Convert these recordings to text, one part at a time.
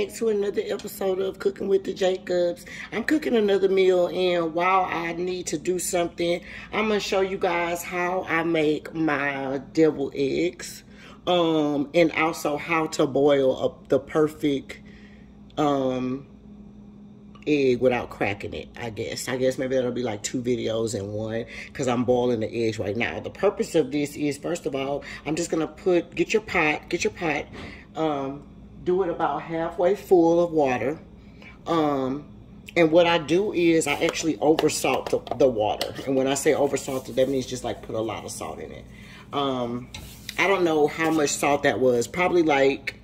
back to another episode of Cooking with the Jacobs. I'm cooking another meal, and while I need to do something, I'm going to show you guys how I make my deviled eggs, and also how to boil up the perfect egg without cracking it. I guess maybe that'll be like 2 videos in one, because I'm boiling the eggs right now. The purpose of this is, first of all, I'm just gonna get your pot, do it about halfway full of water, and what I do is I actually over salt the water. And when I say over salted, that means just like put a lot of salt in it. I don't know how much salt that was, probably like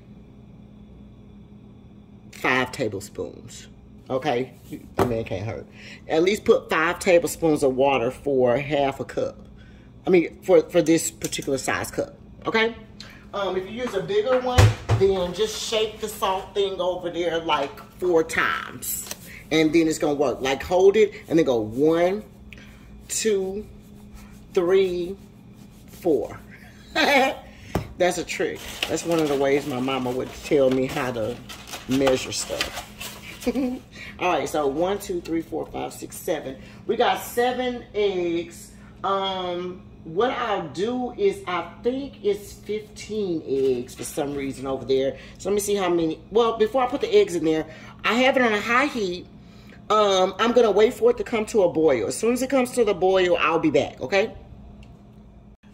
5 tablespoons. Okay, the man can't hurt. At least put 5 tablespoons of water for half a cup. I mean, for this particular size cup. Okay. If you use a bigger one, then just shake the salt thing over there like 4 times, and then it's gonna work. Like hold it and then go 1, 2, 3, 4. That's a trick. That's one of the ways my mama would tell me how to measure stuff. All right, so 1, 2, 3, 4, 5, 6, 7. We got 7 eggs. What I'll do is, I think it's 15 eggs for some reason over there. So let me see how many. Well, before I put the eggs in there, I have it on a high heat. I'm gonna wait for it to come to a boil. As soon as it comes to the boil, I'll be back. Okay.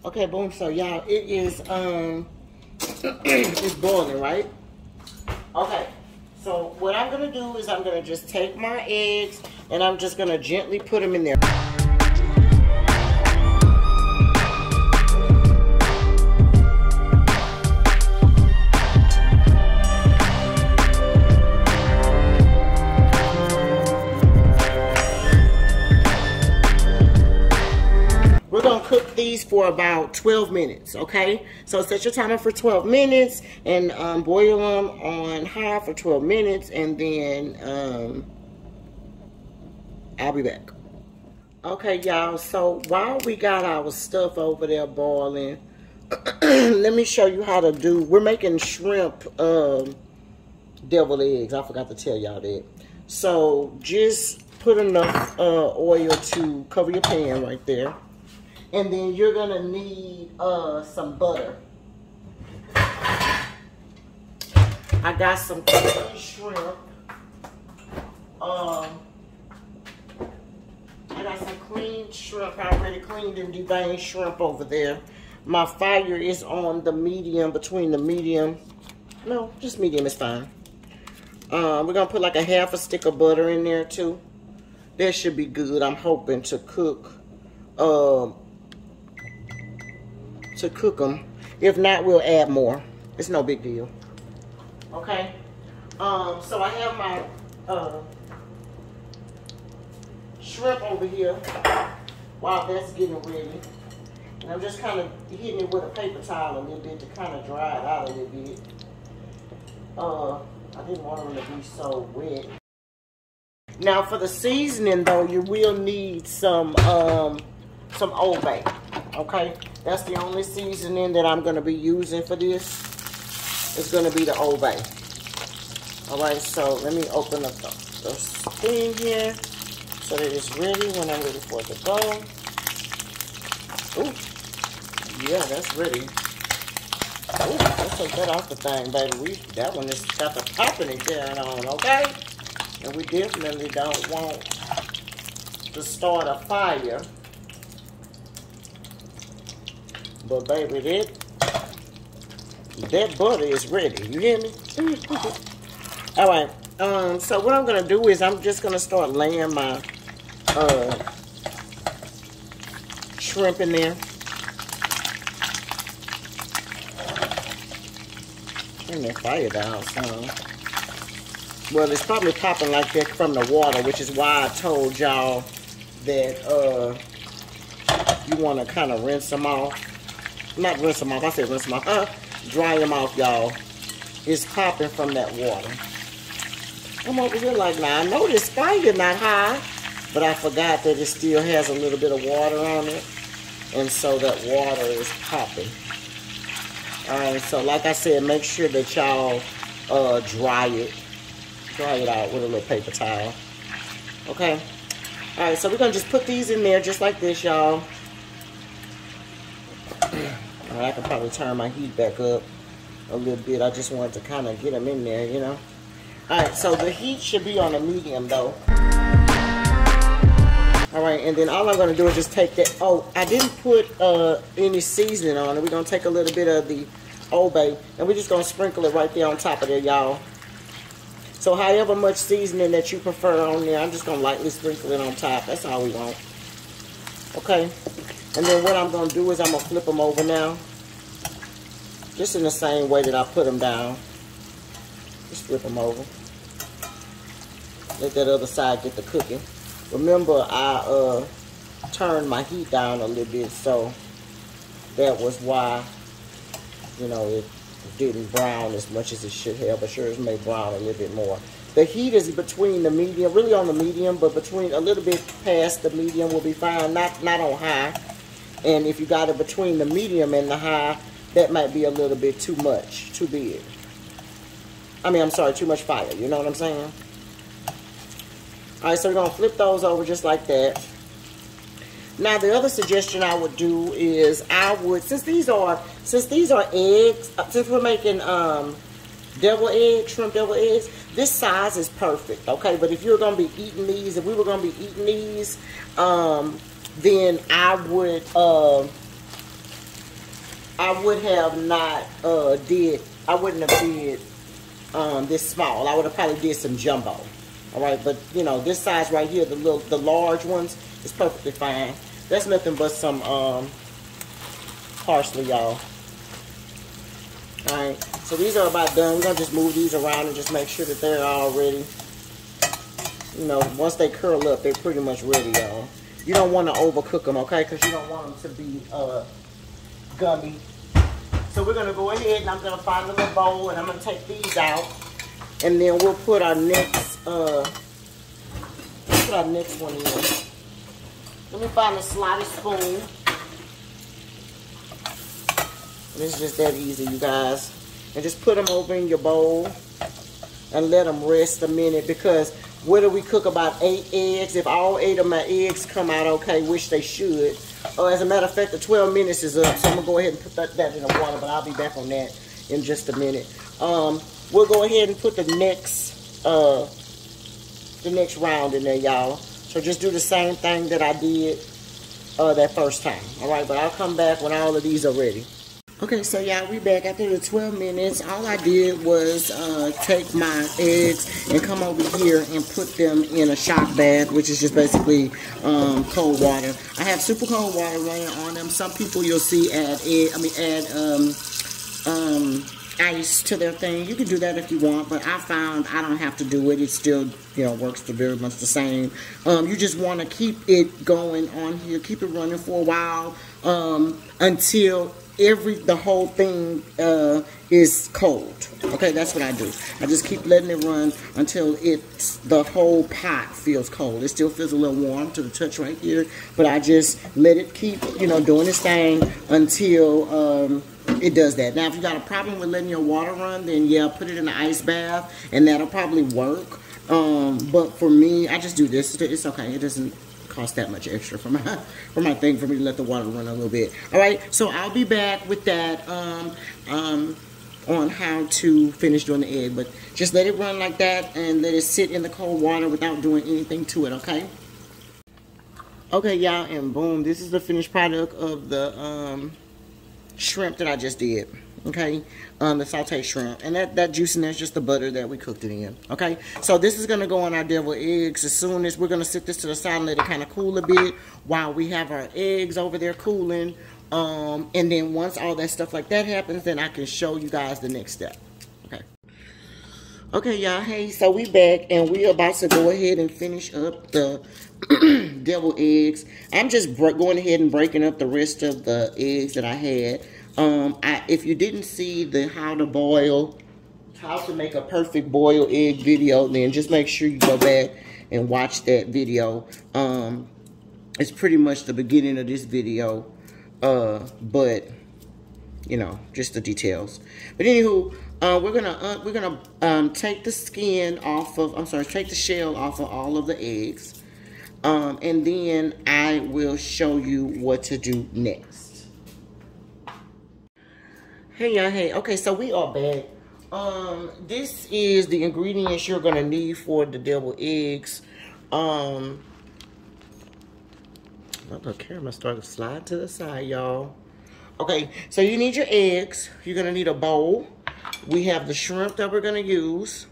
Okay, boom. So y'all, it is it's boiling, right? Okay. So what I'm gonna do is I'm gonna just take my eggs and I'm just gonna gently put them in there. We're gonna cook these for about 12 minutes, okay? So set your timer for 12 minutes and boil them on high for 12 minutes, and then I'll be back. Okay, y'all, so while we got our stuff over there boiling, let me show you how to do, we're making shrimp deviled eggs. I forgot to tell y'all that. So just put enough oil to cover your pan right there. And then you're gonna need some butter. I got some clean shrimp. I got some clean shrimp, already cleaned and deveined shrimp over there. My fire is on the medium, between the medium. No, just medium is fine. We're gonna put like a half a stick of butter in there too. That should be good. I'm hoping to cook them. If not, we'll add more. It's no big deal. Okay. So I have my shrimp over here while that's getting ready. And I'm just kind of hitting it with a paper towel a little bit to kind of dry it out a little bit. I didn't want them to be so wet. Now for the seasoning though, you will need some Old Bay. Okay, that's the only seasoning that I'm going to be using for this. It's going to be the Old Bay. All right, so let me open up the thing here so that it's ready when I'm ready for it to go. Ooh, yeah, that's ready. Ooh, let's take that off the thing, baby. That one has got the topping it going on, okay? And we definitely don't want to start a fire. But baby, that butter is ready. You hear me? All right. So what I'm gonna do is I'm just gonna start laying my shrimp in there. Turn that fire down some. Well, it's probably popping like that from the water, which is why I told y'all that you want to kind of rinse them off. Not rinse them off, I said rinse them off. Dry them off, y'all. It's popping from that water. I'm over here like, now I know this fire not high, but I forgot that it still has a little bit of water on it. And so that water is popping. Alright, so like I said, make sure that y'all dry it dry it out with a little paper towel. Okay. All right, so we're gonna just put these in there just like this, y'all. I can probably turn my heat back up a little bit. I just wanted to kind of get them in there, you know. All right, so the heat should be on a medium though. All right, and then all I'm gonna do is just take that. Oh, I didn't put any seasoning on it. We're gonna take a little bit of the Old Bay, and we're just gonna sprinkle it right there on top of there, y'all. So however much seasoning that you prefer on there, I'm just gonna lightly sprinkle it on top. That's all we want. Okay, and then what I'm gonna do is I'm gonna flip them over now. Just in the same way that I put them down. Just flip them over. Let that other side get the cooking. Remember, I turned my heat down a little bit, so that was why, you know, it didn't brown as much as it should have, but sure it may brown a little bit more. The heat is between the medium, really on the medium, but between a little bit past the medium will be fine, not on high. And if you got it between the medium and the high, that might be a little bit too much, too big. I mean, I'm sorry, too much fire, you know what I'm saying? All right, so we're gonna flip those over just like that. Now, the other suggestion I would do is I would, since these are eggs, since we're making devil eggs, shrimp devil eggs, this size is perfect, okay? But if you're gonna be eating these, if we were gonna be eating these, then I wouldn't have did this small. I would have probably did some jumbo. All right, but you know, this size right here, the large ones, is perfectly fine. That's nothing but some parsley, y'all. All right, so these are about done. We're gonna just move these around and just make sure that they're all ready. You know, once they curl up, they're pretty much ready, y'all. You don't want to overcook them, okay? Because you don't want them to be gummy. So we're gonna go ahead and I'm gonna find a little bowl and I'm gonna take these out. And then we'll put our next one in. Let me find a slotted spoon. It's just that easy, you guys. And just put them over in your bowl and let them rest a minute, because what do we cook, about 8 eggs? If all 8 of my eggs come out okay, which they should. As a matter of fact, the 12 minutes is up, so I'm gonna go ahead and put that in the water, but I'll be back on that in just a minute. We'll go ahead and put the next round in there, y'all. So just do the same thing that I did that first time. All right, but I'll come back when all of these are ready. Okay, so y'all, we back after the 12 minutes. All I did was take my eggs and come over here and put them in a shock bath, which is just basically cold water. I have super cold water running on them. Some people you'll see add ice to their thing. You can do that if you want, but I found I don't have to do it. It still, you know, works very much the same. You just want to keep it going on here, keep it running for a while until the whole thing is cold. Okay, that's what I do. I just keep letting it run until the whole pot feels cold. It still feels a little warm to the touch right here, but I just let it keep, you know, doing its thing until it does that. Now, if you got a problem with letting your water run, then yeah, put it in the ice bath, and that'll probably work. But for me, I just do this. It's okay. It doesn't cost that much extra for my thing for me to let the water run a little bit. All right, so I'll be back with that on how to finish doing the egg, but just let it run like that and let it sit in the cold water without doing anything to it. Okay. Okay, y'all, and boom, this is the finished product of the shrimp that I just did. Okay, the sauteed shrimp, and that juice in there is just the butter that we cooked it in. Okay, so this is gonna go on our deviled eggs. As soon as we're gonna sit this to the side and let it kind of cool a bit while we have our eggs over there cooling. And then once all that stuff like that happens, then I can show you guys the next step. Okay. Okay, y'all. Hey, so we back and we're about to go ahead and finish up the deviled eggs. I'm just going ahead and breaking up the rest of the eggs that I had. If you didn't see the how to make a perfect boiled egg video, then just make sure you go back and watch that video. It's pretty much the beginning of this video, but you know, just the details. But anywho, We're gonna take the skin off of, take the shell off of all of the eggs. And then I will show you what to do next. Hey y'all, hey. Okay, so we are back. This is the ingredients you're gonna need for the deviled eggs. The camera started to slide to the side, y'all. Okay, so you need your eggs. You're gonna need a bowl. We have the shrimp that we're gonna use.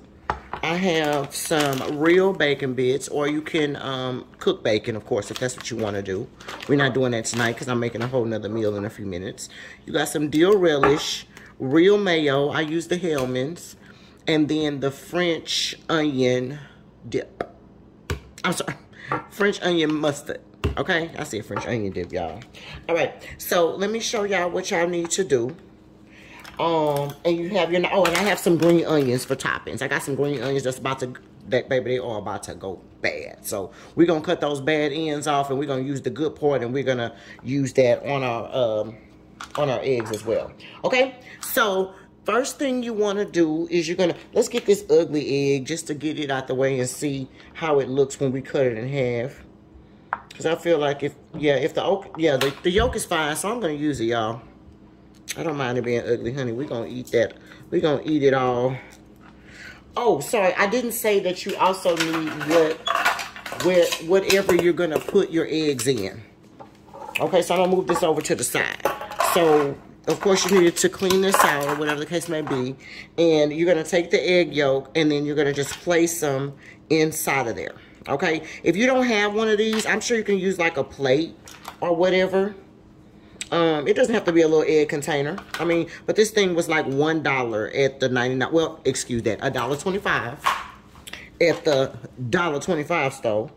I have some real bacon bits, or you can cook bacon, of course, if that's what you want to do. We're not doing that tonight because I'm making a whole nother meal in a few minutes. You got some dill relish, real mayo. I use the Hellmann's, and then the French onion dip. I'm sorry, French onion mustard. Okay, I said French onion dip, y'all. All right, so let me show y'all what y'all need to do. And you have your, and I have some green onions for toppings. I got some green onions baby, they are about to go bad. So we're going to cut those bad ends off, and we're going to use the good part, and we're going to use that on our eggs as well. Okay, so first thing you want to do is let's get this ugly egg just to get it out the way and see how it looks when we cut it in half. Because I feel like the yolk is fine, so I'm going to use it, y'all. I don't mind it being ugly, honey. We're going to eat that. We're going to eat it all. Oh, sorry. I didn't say that you also need whatever you're going to put your eggs in. Okay, so I'm going to move this over to the side. So, of course, you need to clean this out or whatever the case may be. And you're going to take the egg yolk and then you're going to just place them inside of there. Okay? If you don't have one of these, I'm sure you can use like a plate or whatever. It doesn't have to be a little egg container. I mean, but this thing was like $1 at the 99. Well, excuse that, $1.25 at the $1.25 store.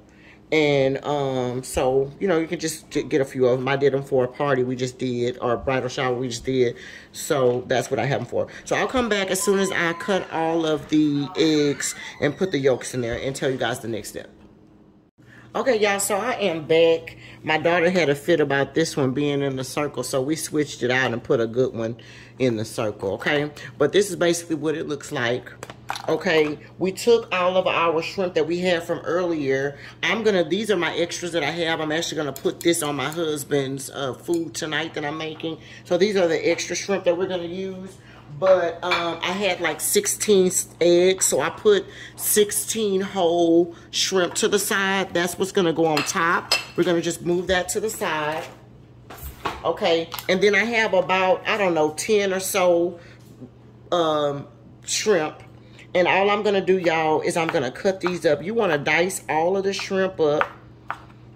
And so you know, you can just get a few of them. I did them for a party we just did, or a bridal shower we just did. So that's what I have them for. So I'll come back as soon as I cut all of the eggs and put the yolks in there and tell you guys the next step. Okay, y'all, so I am back. My daughter had a fit about this one being in the circle, so we switched it out and put a good one in the circle, okay? But this is basically what it looks like. Okay, we took all of our shrimp that we had from earlier. These are my extras that I have. I'm actually gonna put this on my husband's food tonight that I'm making. So these are the extra shrimp that we're gonna use. But I had like 16 eggs, so I put 16 whole shrimp to the side. That's what's gonna go on top. We're gonna just move that to the side. Okay, and then I have about, I don't know, 10 or so shrimp. And all I'm gonna do, y'all, is I'm gonna cut these up. You wanna dice all of the shrimp up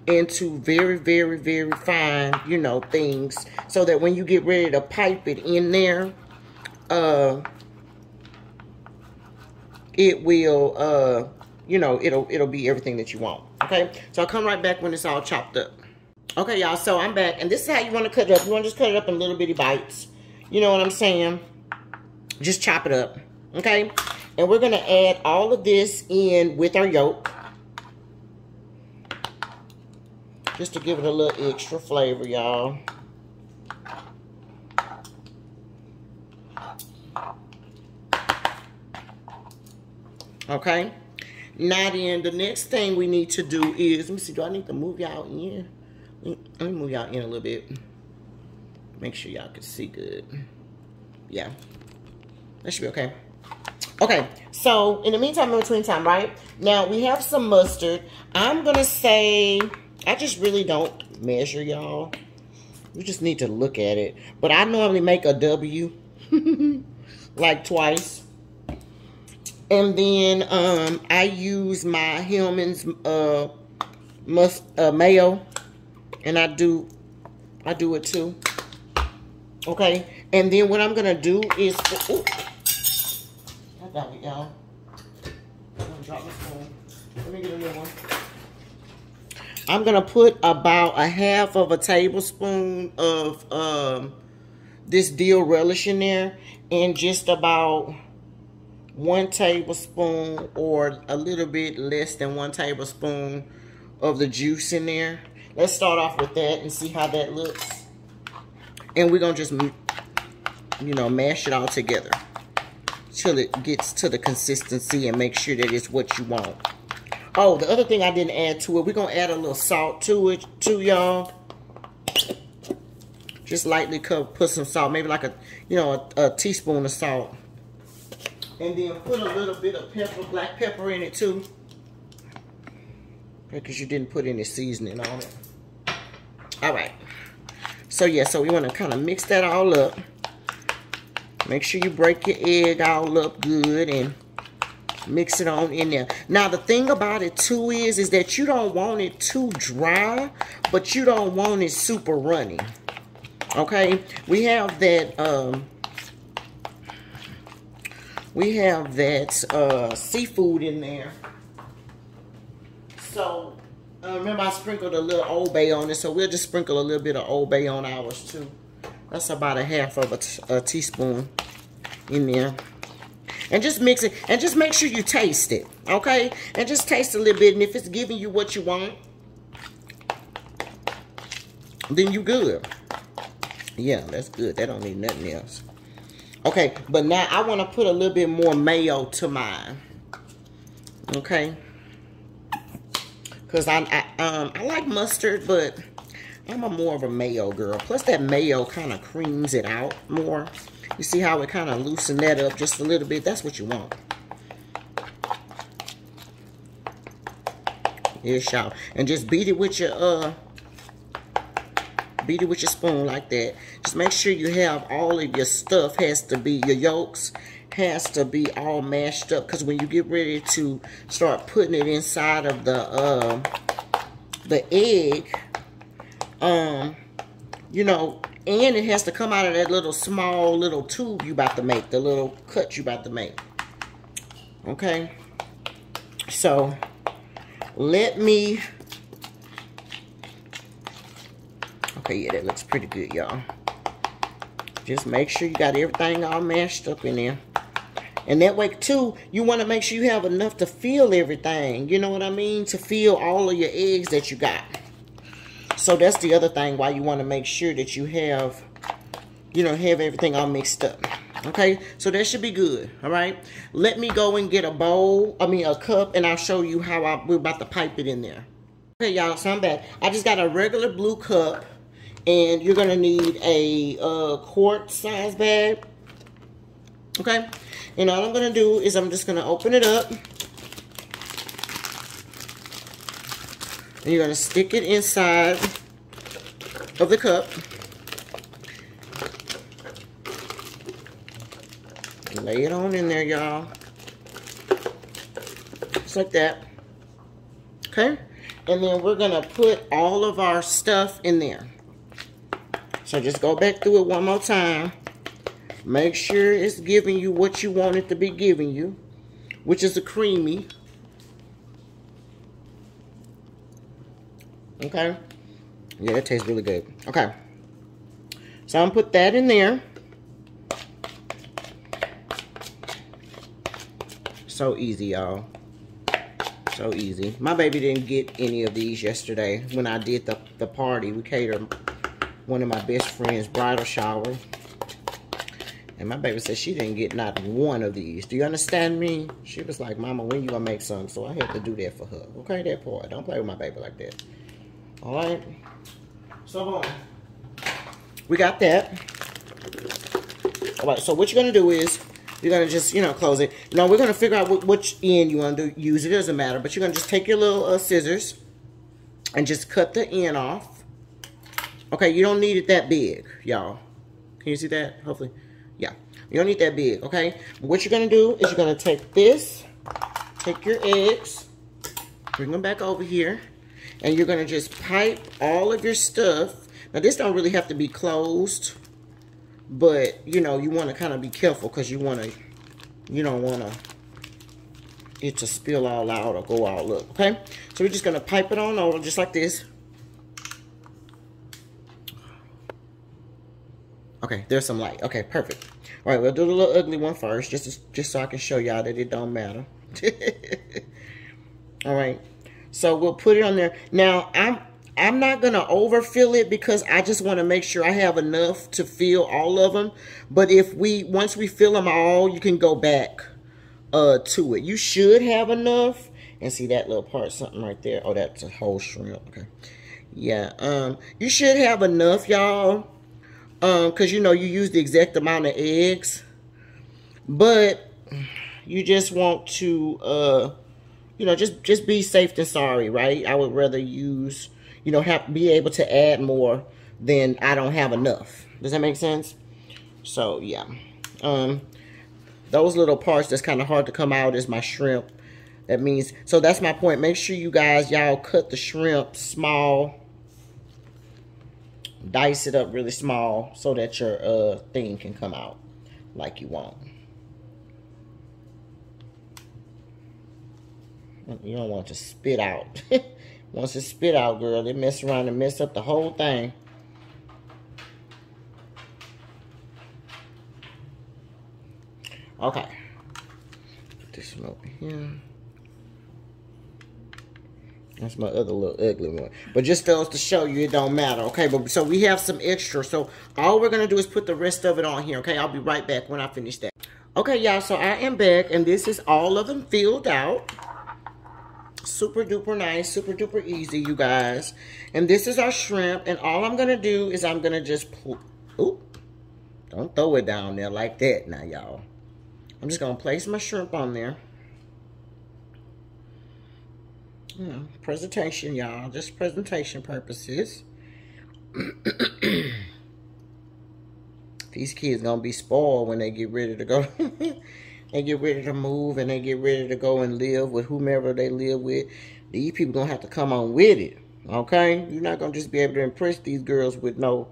into very, very, very fine, you know, things, so that when you get ready to pipe it in there, it will, you know, it'll be everything that you want. Okay, so I'll come right back when it's all chopped up. Okay, y'all, so I'm back, and this is how you want to cut it up. You want to just cut it up in little bitty bites. You know what I'm saying? Just chop it up. Okay, and we're gonna add all of this in with our yolk, just to give it a little extra flavor, y'all. Okay, now then, the next thing we need to do is, let me see, do I need to move y'all in? Let me move y'all in a little bit. Make sure y'all can see good. Yeah, that should be okay. Okay, so in the meantime, in between time, right? Now, we have some mustard. I'm gonna say, I just really don't measure, y'all. You just need to look at it. But I normally make a W, like twice. And then I use my Hellmann's mayo, and I do it too. Okay, and then what I'm gonna do is, I got it, y'all. I'm gonna drop my spoon. Let me get a new one. I'm gonna put about a half of a tablespoon of this dill relish in there, and just about 1 tablespoon or a little bit less than 1 tablespoon of the juice in there. Let's start off with that and see how that looks. And we're gonna just, you know, mash it all together. till it gets to the consistency and make sure that it's what you want. Oh, the other thing I didn't add to it, we're going to add a little salt to it too, y'all. Just lightly put some salt, maybe like a teaspoon of salt. And then put a little bit of pepper, black pepper in it too. Because you didn't put any seasoning on it. Alright. So yeah, so we want to kind of mix that all up. Make sure you break your egg all up good and mix it on in there. Now the thing about it too is that you don't want it too dry, but you don't want it super runny. Okay? We have that seafood in there. So remember I sprinkled a little Old Bay on it, so we'll just sprinkle a little bit of Old Bay on ours too. That's about a half of a teaspoon in there. And just mix it. And just make sure you taste it. Okay? And just taste a little bit. And if it's giving you what you want, then you good. Yeah, that's good. That don't need nothing else. Okay, but now I want to put a little bit more mayo to mine. Okay? Because I like mustard, but I'm more of a mayo girl. Plus that mayo kind of creams it out more. You see how it kind of loosened that up just a little bit? That's what you want. Yes, y'all. And just beat it with your spoon like that. Just make sure you have all of your stuff has to be, your yolks has to be all mashed up. Because when you get ready to start putting it inside of the egg, you know, and it has to come out of that little small little tube you about to make, the little cut you about to make. Okay? So, let me... Okay, yeah, that looks pretty good, y'all. Just make sure you got everything all mashed up in there. And that way, too, you want to make sure you have enough to fill everything. You know what I mean? To fill all of your eggs that you got. So that's the other thing why you want to make sure that you have, you know, have everything all mixed up. Okay, so that should be good. All right, let me go and get a bowl, a cup, and I'll show you how we're about to pipe it in there. Okay, y'all, so I'm back. I just got a regular blue cup, and you're gonna need a quart size bag. Okay, and all I'm gonna do is I'm just gonna open it up. And you're going to stick it inside of the cup. Lay it on in there, y'all. Just like that. Okay? And then we're going to put all of our stuff in there. So just go back through it one more time. Make sure it's giving you what you want it to be giving you, which is a creamy. Okay. Yeah, that tastes really good. Okay. So I'm gonna put that in there. So easy, y'all. So easy. My baby didn't get any of these yesterday when I did the party. We catered one of my best friend's bridal shower. And my baby said she didn't get not one of these. Do you understand me? She was like, Mama, when you gonna make some? So I had to do that for her. Okay, that part. Don't play with my baby like that. Alright, so boom, we got that. Alright, so what you're going to do is, you're going to just, you know, close it. Now, we're going to figure out which end you want to use. It doesn't matter, but you're going to just take your little scissors and just cut the end off. Okay, you don't need it that big, y'all. Can you see that? Hopefully, yeah. You don't need that big, okay? What you're going to do is you're going to take this, take your eggs, bring them back over here. And you're going to just pipe all of your stuff. Now, this don't really have to be closed. But, you know, you want to kind of be careful because you don't want it to spill all out or go all up. Okay? So we're just going to pipe it on over just like this. Okay, there's some light. Okay, perfect. All right, we'll do the little ugly one first. Just so I can show y'all that it don't matter. All right. So we'll put it on there. Now, I'm not going to overfill it because I just want to make sure I have enough to fill all of them. But once we fill them all, you can go back to it. You should have enough. And see that little part, something right there. Oh, that's a whole shrimp. Okay. Yeah. You should have enough, y'all. Because, you know, you use the exact amount of eggs. But you just want to, you know, just be safe than sorry, right? I would rather use, you know, be able to add more than I don't have enough. Does that make sense? So, yeah. Those little parts that's kind of hard to come out is my shrimp. That means, so that's my point. Make sure you guys, y'all cut the shrimp small. Dice it up really small so that your thing can come out like you want. You don't want to spit out. Once it spit out, girl, they mess around and mess up the whole thing. Okay. Put this one over here. That's my other little ugly one. But just those to show you it don't matter, okay? But so we have some extra. So all we're going to do is put the rest of it on here, okay? I'll be right back when I finish that. Okay, y'all, so I am back. And this is all of them filled out. Super duper nice, super duper easy, you guys. And this is our shrimp. And all I'm going to do is I'm going to just pull. Oop. Don't throw it down there like that now, y'all. I'm just going to place my shrimp on there. You know, presentation, y'all. Just presentation purposes. These kids gonna be spoiled when they get ready to go. They get ready to move and they get ready to go and live with whomever they live with. These people gonna have to come on with it. Okay? You're not gonna just be able to impress these girls with no,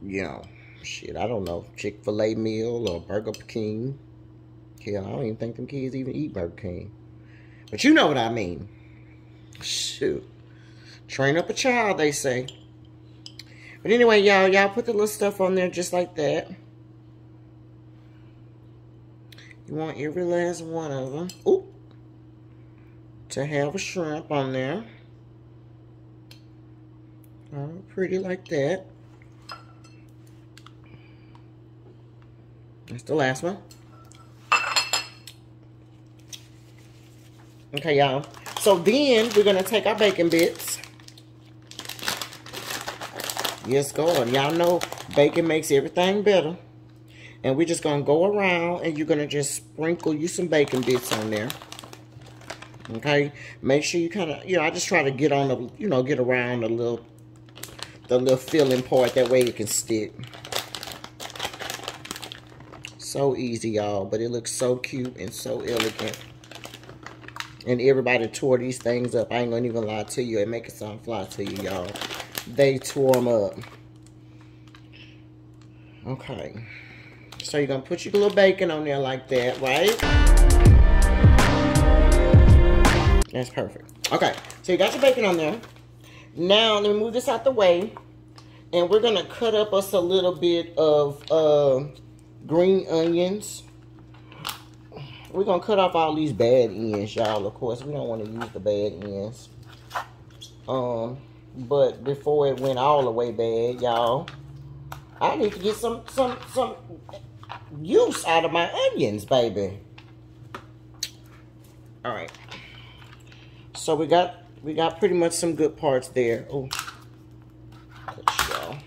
you know, shit, I don't know, Chick-fil-A meal or Burger King. Hell, I don't even think them kids even eat Burger King. But you know what I mean. Shoot. Train up a child, they say. But anyway, y'all put the little stuff on there just like that. You want every last one of them. Ooh. To have a shrimp on there. Oh, pretty like that. That's the last one. Okay, y'all. So then we're going to take our bacon bits. Yes, go on. Y'all know bacon makes everything better. And we're just going to go around and you're going to just sprinkle you some bacon bits on there. Okay? Make sure you kind of, you know, I just try to get on the, you know, get around the little filling part. That way it can stick. So easy, y'all. But it looks so cute and so elegant. And everybody tore these things up. I ain't gonna even lie to you and make it sound fly to you, y'all. They tore them up. Okay. So you're gonna put your little bacon on there like that, right? That's perfect. Okay. So you got your bacon on there. Now, let me move this out the way. And we're gonna cut up us a little bit of green onions. We're going to cut off all these bad ends, y'all. Of course, we don't want to use the bad ends. But before it went all the way bad, y'all, I need to get some use out of my onions, baby. All right. So we got pretty much some good parts there. Oh, cut you off.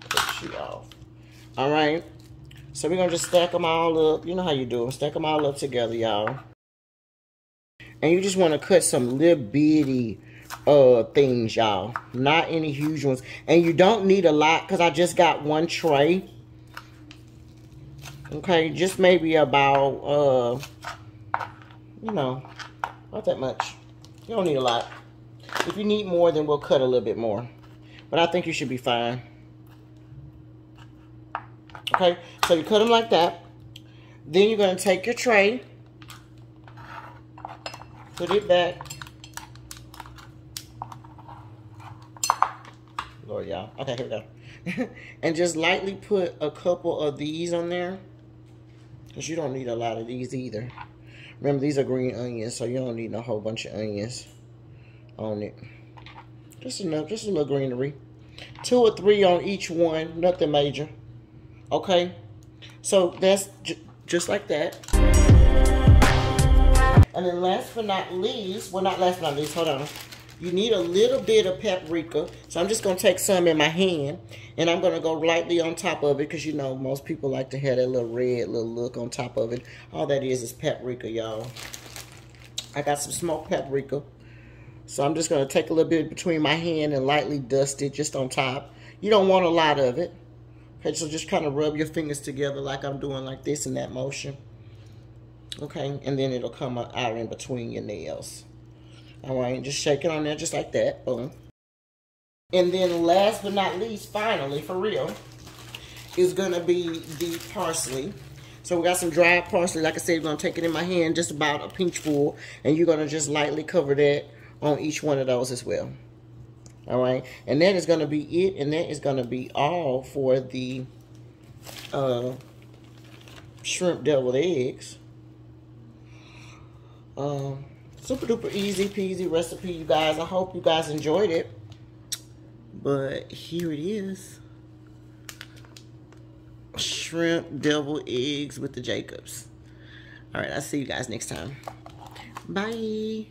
Cut you off. All right. So we're going to just stack them all up. You know how you do them. Stack them all up together, y'all. And you just want to cut some little bitty things, y'all. Not any huge ones. And you don't need a lot because I just got one tray. Okay, just maybe about, you know, not that much. You don't need a lot. If you need more, then we'll cut a little bit more. But I think you should be fine. Okay, so you cut them like that. Then you're going to take your tray. Put it back. Lord, y'all. Okay, here we go. And just lightly put a couple of these on there. Because you don't need a lot of these either. Remember, these are green onions, so you don't need a whole bunch of onions on it. Just enough, just a little greenery. 2 or 3 on each one, nothing major. Okay, so that's just like that. And then last but not least, well, not last but not least, hold on. You need a little bit of paprika. So I'm just going to take some in my hand. And I'm going to go lightly on top of it. Because, you know, most people like to have that little red little look on top of it. All that is paprika, y'all. I got some smoked paprika. So I'm just going to take a little bit between my hand and lightly dust it just on top. You don't want a lot of it. Okay, so just kind of rub your fingers together like I'm doing like this in that motion. Okay, and then it'll come out in between your nails. All right, just shake it on there just like that. Boom. And then last but not least, finally, for real, is going to be the parsley. So we got some dried parsley. Like I said, I'm going to take it in my hand, just about a pinch full. And you're going to just lightly cover that on each one of those as well. All right, and that is going to be it. And that is going to be all for the shrimp deviled eggs. Super duper easy peasy recipe, you guys. I hope you guys enjoyed it. But here it is. Shrimp deviled eggs with the Jacobs. All right, I'll see you guys next time. Bye.